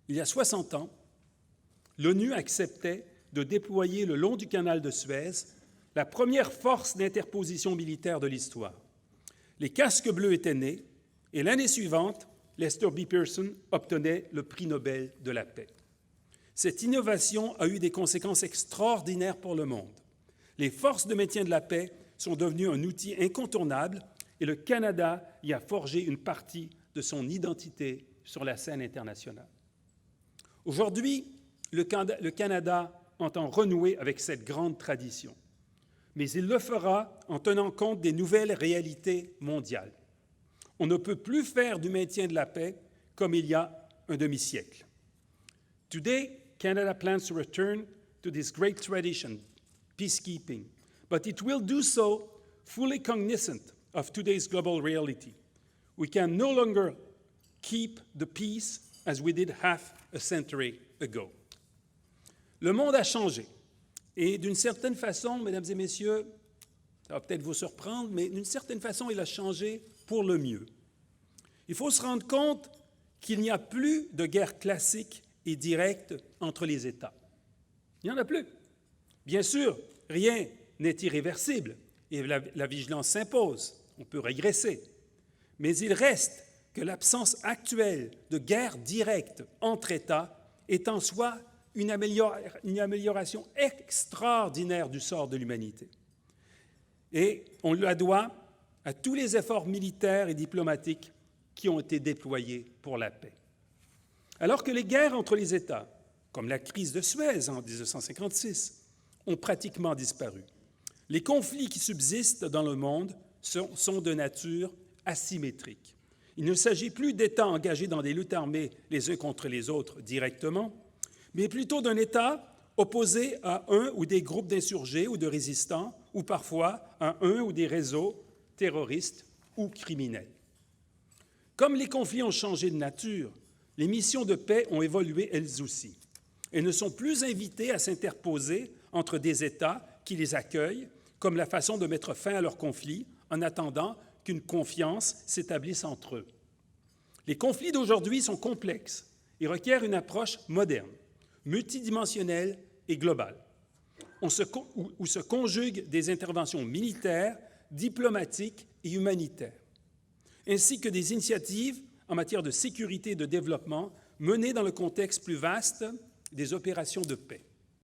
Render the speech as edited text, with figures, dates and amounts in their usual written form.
il y a 60 ans, l'ONU acceptait de déployer le long du canal de Suez la première force d'interposition militaire de l'histoire. Les casques bleus étaient nés, et l'année suivante, Lester B. Pearson obtenait le prix Nobel de la paix. Cette innovation a eu des conséquences extraordinaires pour le monde. Les forces de maintien de la paix sont devenues un outil incontournable et le Canada y a forgé une partie de son identité sur la scène internationale. Aujourd'hui, le Canada entend renouer avec cette grande tradition, mais il le fera en tenant compte des nouvelles réalités mondiales. On ne peut plus faire du maintien de la paix comme il y a un demi-siècle. Today, Canada plans to return to this great tradition, peacekeeping, but it will do so fully cognizant of today's global reality. We can no longer keep the peace as we did half a century ago. Le monde a changé. Et d'une certaine façon, mesdames et messieurs, ça va peut-être vous surprendre, mais d'une certaine façon, il a changé pour le mieux. Il faut se rendre compte qu'il n'y a plus de guerre classique et directe entre les États. Il n'y en a plus. Bien sûr, rien n'est irréversible et la vigilance s'impose. On peut régresser. Mais il reste que l'absence actuelle de guerre directe entre États est en soi une amélioration extraordinaire du sort de l'humanité. Et on la doit à tous les efforts militaires et diplomatiques qui ont été déployés pour la paix. Alors que les guerres entre les États, comme la crise de Suez en 1956, ont pratiquement disparu, les conflits qui subsistent dans le monde sont de nature asymétrique. Il ne s'agit plus d'États engagés dans des luttes armées les uns contre les autres directement, mais plutôt d'un État opposé à un ou des groupes d'insurgés ou de résistants, ou parfois à un ou des réseaux terroristes ou criminels. Comme les conflits ont changé de nature, les missions de paix ont évolué elles aussi. Elles ne sont plus invitées à s'interposer entre des États qui les accueillent, comme la façon de mettre fin à leurs conflits, en attendant qu'une confiance s'établisse entre eux. Les conflits d'aujourd'hui sont complexes et requièrent une approche moderne, multidimensionnelle et globale, où se conjuguent des interventions militaires, diplomatiques et humanitaires, ainsi que des initiatives en matière de sécurité et de développement menées dans le contexte plus vaste des opérations de paix.